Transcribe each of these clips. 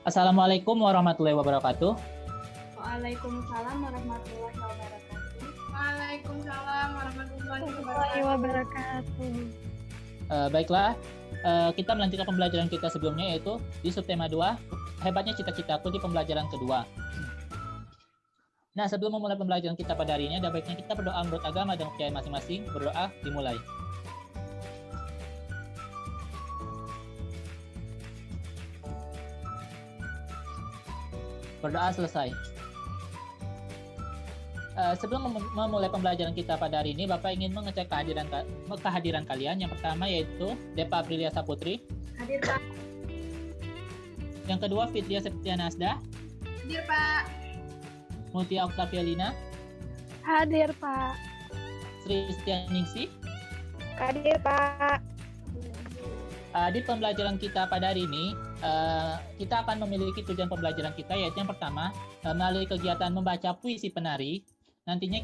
Assalamualaikum warahmatullahi wabarakatuh. Waalaikumsalam warahmatullahi wabarakatuh. Waalaikumsalam warahmatullahi Warahmatullahi wabarakatuh. wabarakatuh. Baiklah, kita melanjutkan pembelajaran kita sebelumnya, yaitu di subtema 2, hebatnya cita-citaku, di pembelajaran kedua. Nah, sebelum memulai pembelajaran kita pada hari ini, ada baiknya kita berdoa menurut agama dan kepercayaan masing-masing. Berdoa, dimulai. Berdoa selesai. Sebelum memulai pembelajaran kita pada hari ini, Bapak ingin mengecek kehadiran kalian. Yang pertama yaitu Depa Aprilia Saputri. Hadir Pak. Yang kedua Fitria Septiana Asda. Hadir Pak. Mutia Octavia Lina. Hadir Pak. Sri Setianingsih. Hadir Pak. Di pembelajaran kita pada hari ini, kita akan memiliki tujuan pembelajaran kita, yaitu yang pertama, melalui kegiatan membaca puisi penari, nantinya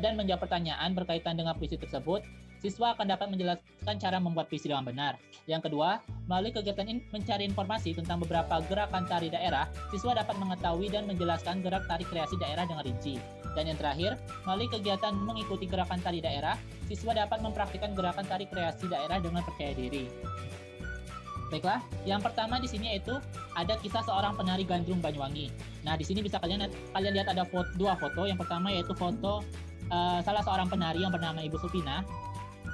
dan menjawab pertanyaan berkaitan dengan puisi tersebut, siswa akan dapat menjelaskan cara membuat puisi dengan benar. Yang kedua, melalui kegiatan mencari informasi tentang beberapa gerakan tari daerah, siswa dapat mengetahui dan menjelaskan gerak tari kreasi daerah dengan rinci. Dan yang terakhir, melalui kegiatan mengikuti gerakan tari daerah, siswa dapat mempraktikkan gerakan tari kreasi daerah dengan percaya diri. Baiklah, yang pertama di sini yaitu ada kisah seorang penari gandrung Banyuwangi. Nah, di sini bisa kalian lihat ada dua foto. Yang pertama yaitu foto salah seorang penari yang bernama Ibu Supina,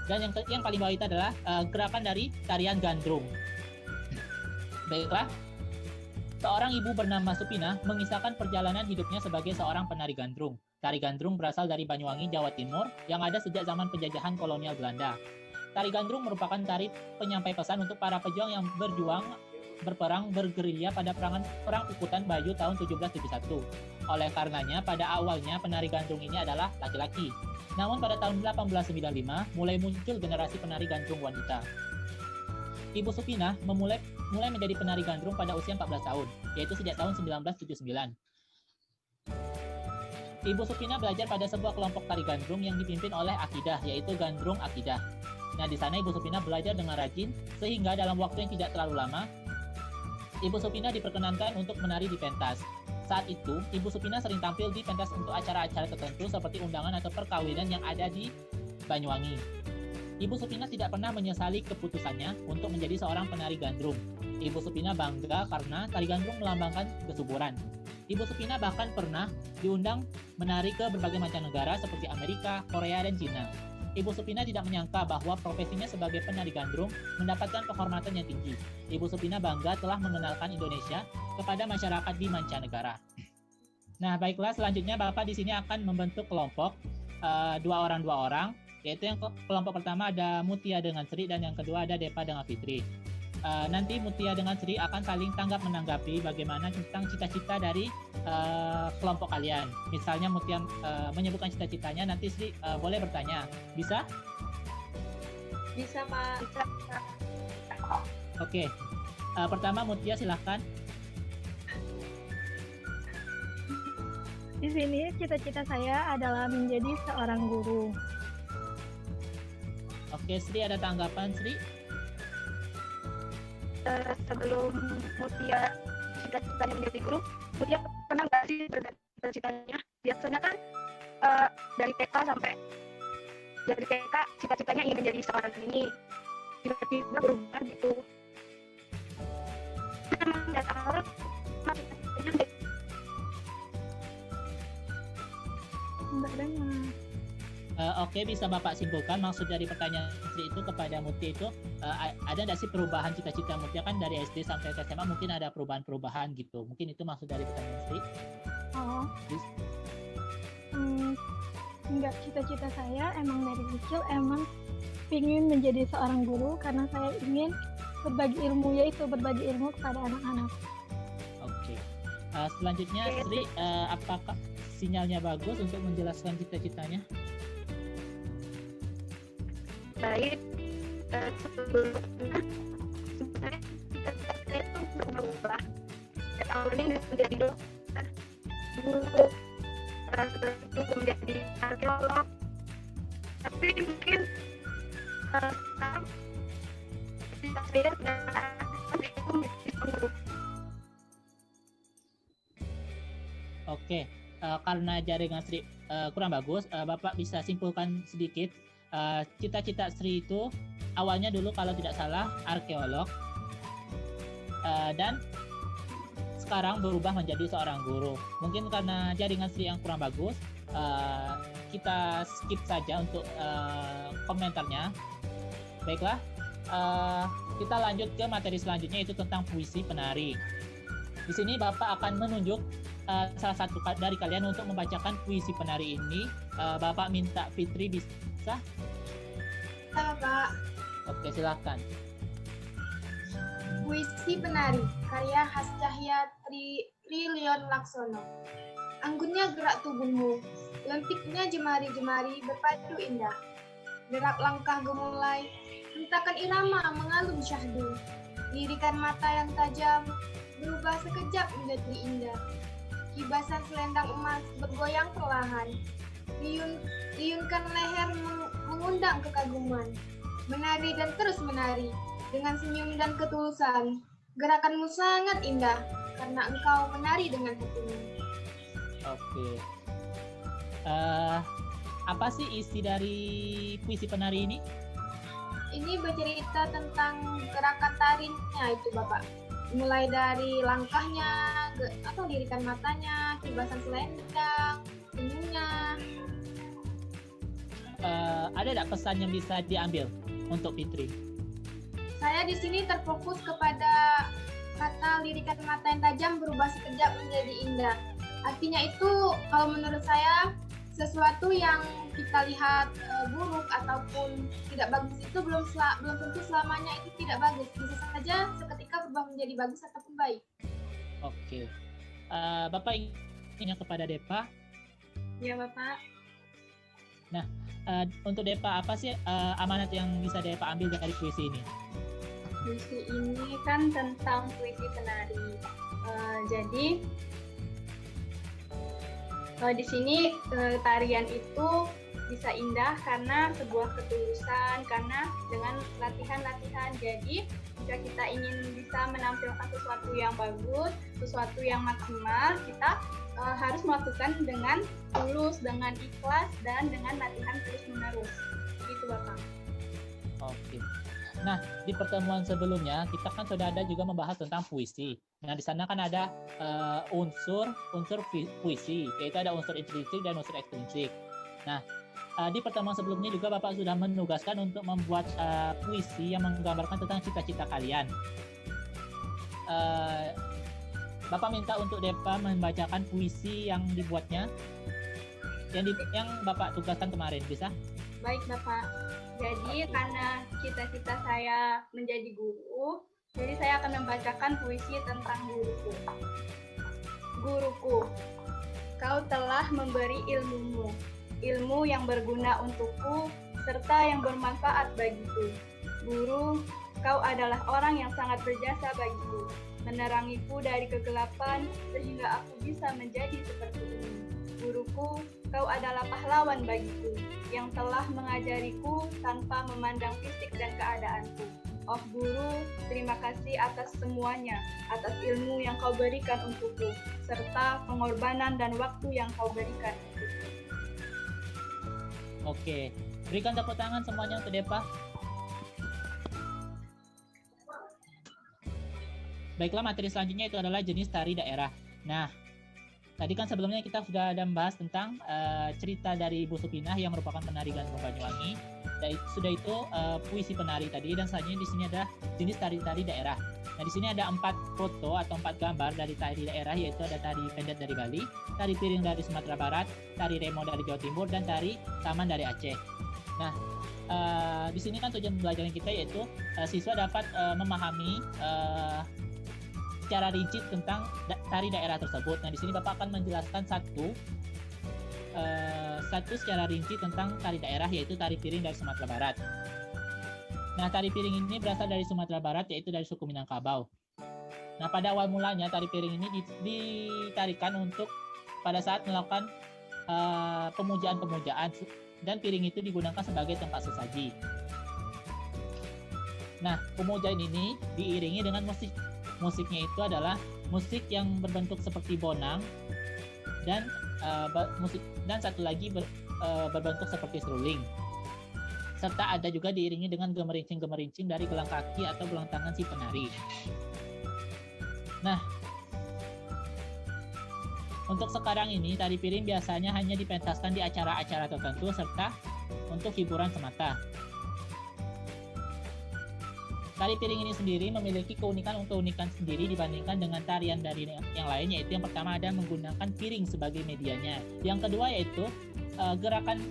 dan yang paling bawah itu adalah gerakan dari tarian gandrung. Baiklah, seorang ibu bernama Supina mengisahkan perjalanan hidupnya sebagai seorang penari gandrung. Tari gandrung berasal dari Banyuwangi, Jawa Timur, yang ada sejak zaman penjajahan kolonial Belanda. Tari gandrung merupakan tari penyampai pesan untuk para pejuang yang berperang bergerilya pada perang Ukutan Bayu tahun 1771. Oleh karenanya, pada awalnya penari gandrung ini adalah laki-laki. Namun pada tahun 1895 mulai muncul generasi penari gandrung wanita. Ibu Supina mulai menjadi penari gandrung pada usia 14 tahun, yaitu sejak tahun 1979. Ibu Supina belajar pada sebuah kelompok tari gandrung yang dipimpin oleh Akidah, yaitu Gandrung Akidah. Nah, di sana Ibu Supina belajar dengan rajin, sehingga dalam waktu yang tidak terlalu lama, Ibu Supina diperkenankan untuk menari di pentas. Saat itu, Ibu Supina sering tampil di pentas untuk acara-acara tertentu seperti undangan atau perkawinan yang ada di Banyuwangi. Ibu Supina tidak pernah menyesali keputusannya untuk menjadi seorang penari gandrung. Ibu Supina bangga karena tari gandrung melambangkan kesuburan. Ibu Supina bahkan pernah diundang menari ke berbagai macam negara seperti Amerika, Korea, dan Cina. Ibu Supina tidak menyangka bahwa profesinya sebagai penari gandrung mendapatkan kehormatan yang tinggi. Ibu Supina bangga telah mengenalkan Indonesia kepada masyarakat di mancanegara. Nah, baiklah, selanjutnya Bapak di sini akan membentuk kelompok dua orang, yaitu yang kelompok pertama ada Mutia dengan Sri, dan yang kedua ada Depa dengan Fitri. Nanti Mutia dengan Sri akan saling tanggap-menanggapi bagaimana tentang cita-cita dari kelompok kalian. Misalnya Mutia menyebutkan cita-citanya, nanti Sri boleh bertanya. Bisa? Bisa Pak. Oke. Pertama Mutia silahkan. Di sini cita-cita saya adalah menjadi seorang guru. Oke, Sri ada tanggapan, Sri? Sebelum Mutia cita-citanya menjadi guru, Mutia pernah nggak sih bercita-citanya? Biasanya kan dari TK cita-citanya ingin menjadi seorang ini, tiba-tiba berubah gitu. Memang dari awal cita-citanya Mbak Dana. Oke, bisa Bapak simpulkan maksud dari pertanyaan Sri itu kepada Mutia itu ada nggak sih perubahan cita-cita Mutia, kan dari SD sampai ke SMA mungkin ada perubahan-perubahan gitu. Mungkin itu maksud dari pertanyaan Sri. Oh. Enggak, cita-cita saya emang dari kecil emang ingin menjadi seorang guru karena saya ingin berbagi ilmu kepada anak-anak. Oke. Selanjutnya Sri, apakah sinyalnya bagus untuk menjelaskan cita-citanya? Baik, sebelumnya sebenarnya cita-cita saya itu berubah. Awalnya menjadi dokter, guru, setelah itu menjadi arkeolog. Tapi mungkin sekarang cita saya sudah itu menjadi guru. Oke, karena jaringan Sri kurang bagus, Bapak bisa simpulkan sedikit. Cita-cita Sri itu awalnya dulu kalau tidak salah arkeolog, dan sekarang berubah menjadi seorang guru. Mungkin karena jaringan Sri yang kurang bagus, kita skip saja untuk komentarnya. Baiklah, kita lanjut ke materi selanjutnya, yaitu tentang puisi penari. Di sini Bapak akan menunjuk salah satu dari kalian untuk membacakan puisi penari ini. Bapak minta Fitri bisa? Halo Pak. Oke, silakan. Puisi penari, karya Has Cahya Triliun Laksono. Anggunnya gerak tubuhmu, lempiknya jemari-jemari berpadu indah. Gerak langkah gemulai, hentakan irama mengalun syahdu. Lirikan mata yang tajam, berubah sekejap menjadi indah. Kibasan selendang emas bergoyang perlahan. Riunkan leher mengundang kekaguman. Menari dan terus menari, dengan senyum dan ketulusan. Gerakanmu sangat indah, karena engkau menari dengan hatimu. Oke. Apa sih isi dari puisi penari ini? Ini bercerita tentang gerakan tarinya itu Bapak. Mulai dari langkahnya, lirikan matanya, kibasan selendang, senyumnya. Ada tidak pesan yang bisa diambil untuk Fitri? Saya di sini terfokus kepada kata lirikan mata yang tajam berubah sekejap menjadi indah. Artinya itu kalau menurut saya sesuatu yang kita lihat buruk ataupun tidak bagus itu belum tentu selamanya itu tidak bagus. Bisa saja seketika berubah menjadi bagus ataupun baik. Oke. Bapak ingin kepada Depa? Ya Bapak. Nah, untuk Depa apa sih amanat yang bisa Depa ambil dari puisi ini? Puisi ini kan tentang puisi penari. Jadi di sini tarian itu bisa indah karena sebuah ketulusan, karena dengan latihan-latihan. Jadi jika kita ingin bisa menampilkan sesuatu yang bagus, sesuatu yang maksimal, kita harus melakukan dengan tulus, dengan ikhlas, dan dengan latihan terus-menerus. Gitu Bapak. Oke. Nah, di pertemuan sebelumnya kita kan sudah ada juga membahas tentang puisi. Nah, di sana kan ada unsur puisi, yaitu ada unsur intrinsik dan unsur ekstrinsik. Nah, di pertemuan sebelumnya juga Bapak sudah menugaskan untuk membuat puisi yang menggambarkan tentang cita-cita kalian. Bapak minta untuk Depa membacakan puisi yang dibuatnya, yang Bapak tugaskan kemarin, bisa? Baik Bapak. Jadi karena cita-cita saya menjadi guru, jadi saya akan membacakan puisi tentang guruku. Guruku, kau telah memberi ilmumu, ilmu yang berguna untukku, serta yang bermanfaat bagiku. Guru, kau adalah orang yang sangat berjasa bagiku, menerangiku dari kegelapan sehingga aku bisa menjadi seperti ini. Guruku, kau adalah pahlawan bagiku, yang telah mengajariku tanpa memandang fisik dan keadaanku. Oh Guru, terima kasih atas semuanya, atas ilmu yang kau berikan untukku, serta pengorbanan dan waktu yang kau berikan untukku. Oke, berikan tepuk tangan semuanya untuk Depa. Baiklah, materi selanjutnya itu adalah jenis tari daerah. Nah, tadi kan sebelumnya kita sudah ada membahas tentang cerita dari Ibu Supinah yang merupakan penari Gandrung Banyuwangi. Sudah itu puisi penari tadi, dan selanjutnya di sini ada jenis tari-tari daerah. Nah, di sini ada 4 foto atau 4 gambar dari tari daerah, yaitu ada tari pendet dari Bali, tari piring dari Sumatera Barat, tari remo dari Jawa Timur, dan tari taman dari Aceh. Nah, di sini kan tujuan pembelajaran kita yaitu siswa dapat memahami secara rinci tentang tari daerah tersebut. Nah, di sini Bapak akan menjelaskan satu secara rinci tentang tari daerah, yaitu tari piring dari Sumatera Barat. Nah, tari piring ini berasal dari Sumatera Barat, yaitu dari suku Minangkabau. Nah, pada awal mulanya tari piring ini ditarikan untuk pada saat melakukan pemujaan-pemujaan, dan piring itu digunakan sebagai tempat sesaji. Nah, pemujaan ini diiringi dengan musik. Musiknya itu adalah musik yang berbentuk seperti bonang, dan satu lagi berbentuk seperti seruling. Serta ada juga diiringi dengan gemerincing-gemerincing dari gelang kaki atau gelang tangan si penari. Nah, untuk sekarang ini tari piring biasanya hanya dipentaskan di acara-acara tertentu serta untuk hiburan semata. Tari piring ini sendiri memiliki keunikan sendiri dibandingkan dengan tarian dari yang lain, yaitu yang pertama ada menggunakan piring sebagai medianya. Yang kedua yaitu gerakan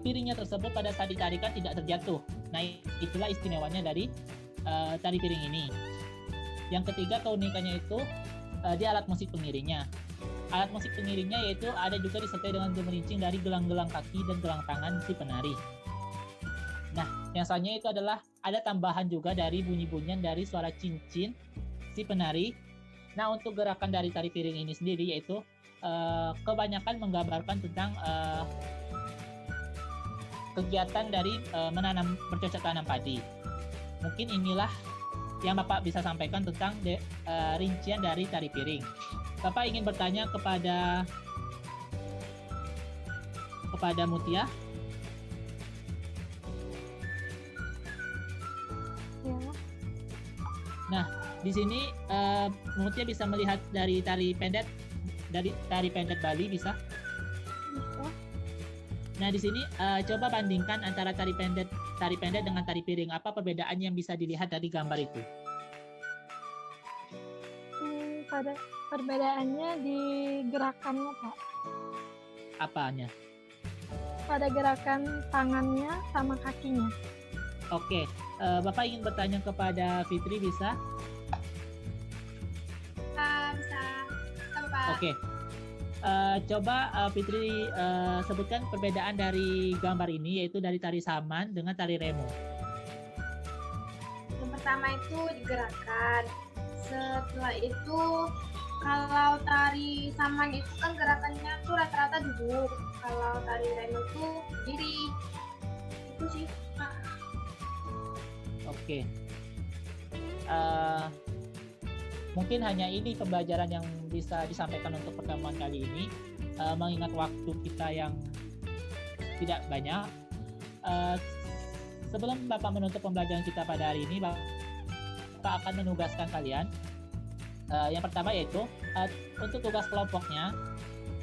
piringnya tersebut pada saat ditarikan tidak terjatuh. Nah, itulah istimewanya dari tari piring ini. Yang ketiga keunikannya itu di alat musik pengiringnya. Alat musik pengiringnya yaitu ada juga disertai dengan gemerincing dari gelang-gelang kaki dan gelang tangan si penari. Nah, yang selanjutnya itu adalah ada tambahan juga dari bunyi-bunyian dari suara cincin si penari. Nah, untuk gerakan dari tari piring ini sendiri yaitu kebanyakan menggambarkan tentang kegiatan dari bercocok tanam padi. Mungkin inilah yang Bapak bisa sampaikan tentang rincian dari tari piring. Bapak ingin bertanya kepada Mutia. Ya. Nah, di sini Mutia bisa melihat dari tari pendet Bali bisa. Bisa. Nah, di sini coba bandingkan antara tari pendet dengan tari piring. Apa perbedaan yang bisa dilihat dari gambar itu? Pada perbedaannya di gerakannya, Pak. Apanya? Pada gerakan tangannya sama kakinya. Oke, Bapak ingin bertanya kepada Fitri bisa? Bisa. Pak. Oke. Coba Fitri sebutkan perbedaan dari gambar ini, yaitu dari tari saman dengan tari remo. Yang pertama itu digerakkan. Setelah itu kalau tari saman itu kan gerakannya tuh rata-rata duduk. Kalau tari remo itu berdiri. Itu sih, Pak. Oke. Mungkin hanya ini pembelajaran yang bisa disampaikan untuk pertemuan kali ini. Mengingat waktu kita yang tidak banyak, sebelum Bapak menutup pembelajaran kita pada hari ini, Bapak akan menugaskan kalian. Yang pertama yaitu untuk tugas kelompoknya.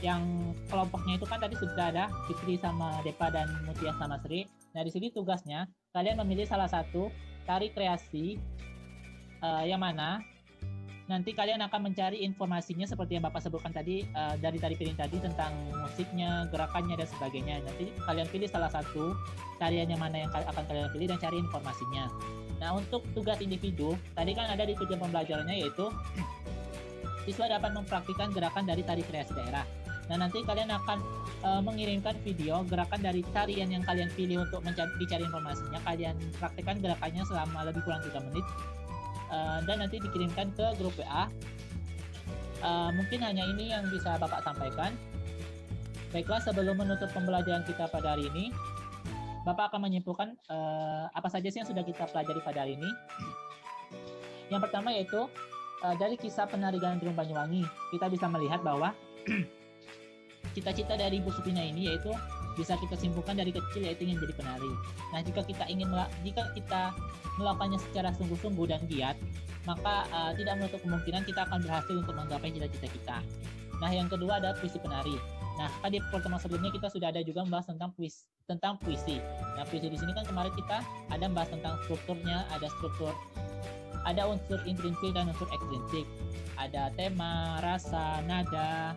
Yang kelompoknya itu kan tadi sudah ada Fitri sama Depa dan Mutia sama Sri. Nah, di sini tugasnya kalian memilih salah satu tari kreasi yang mana nanti kalian akan mencari informasinya seperti yang Bapak sebutkan tadi dari tari piring tadi tentang musiknya, gerakannya dan sebagainya. Nanti kalian pilih salah satu tarian yang mana yang akan kalian pilih dan cari informasinya. Nah, untuk tugas individu tadi kan ada di tujuan pembelajarannya yaitu siswa dapat mempraktikkan gerakan dari tari kreasi daerah. Nah, nanti kalian akan mengirimkan video gerakan dari tarian yang kalian pilih untuk dicari informasinya. Kalian praktikkan gerakannya selama lebih kurang 3 menit. Dan nanti dikirimkan ke grup WA. Mungkin hanya ini yang bisa Bapak sampaikan. Baiklah, sebelum menutup pembelajaran kita pada hari ini, Bapak akan menyimpulkan apa saja sih yang sudah kita pelajari pada hari ini. Yang pertama yaitu dari kisah penari gandrung Banyuwangi, kita bisa melihat bahwa cita-cita dari Ibu Supina ini yaitu bisa kita simpulkan dari kecil yaitu ingin jadi penari. Nah, jika kita melakukannya secara sungguh-sungguh dan giat, maka tidak menutup kemungkinan kita akan berhasil untuk menggapai cita-cita kita. Nah, yang kedua ada puisi penari. Nah, kan di pertemuan sebelumnya kita sudah ada juga membahas tentang puisi. Nah, puisi di sini kan kemarin kita ada membahas tentang strukturnya, ada unsur intrinsik dan unsur ekstrinsik, ada tema, rasa, nada,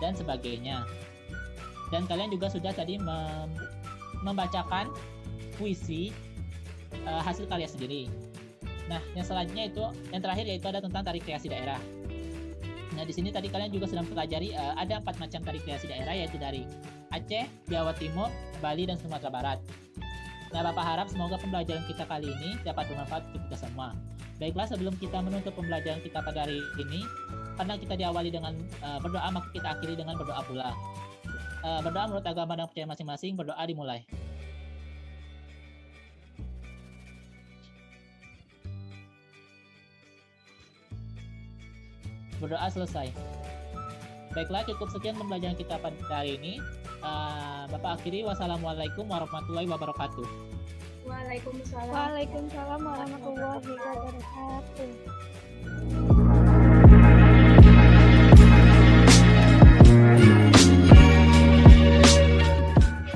dan sebagainya. Dan kalian juga sudah tadi membacakan puisi hasil karya sendiri. Nah, yang selanjutnya itu, yang terakhir yaitu ada tentang tari kreasi daerah. Nah, di sini tadi kalian juga sudah mempelajari ada 4 macam tari kreasi daerah yaitu dari Aceh, Jawa Timur, Bali, dan Sumatera Barat. Nah, Bapak harap semoga pembelajaran kita kali ini dapat bermanfaat untuk kita semua. Baiklah, sebelum kita menutup pembelajaran kita pada hari ini, karena kita diawali dengan berdoa, maka kita akhiri dengan berdoa pula. Berdoa menurut agama dan percaya masing-masing. Berdoa dimulai. Berdoa selesai. Baiklah, cukup sekian pembelajaran kita pada hari ini. Bapak akhiri, wassalamualaikum warahmatullahi wabarakatuh. Waalaikumsalam. Waalaikumsalam warahmatullahi wabarakatuh.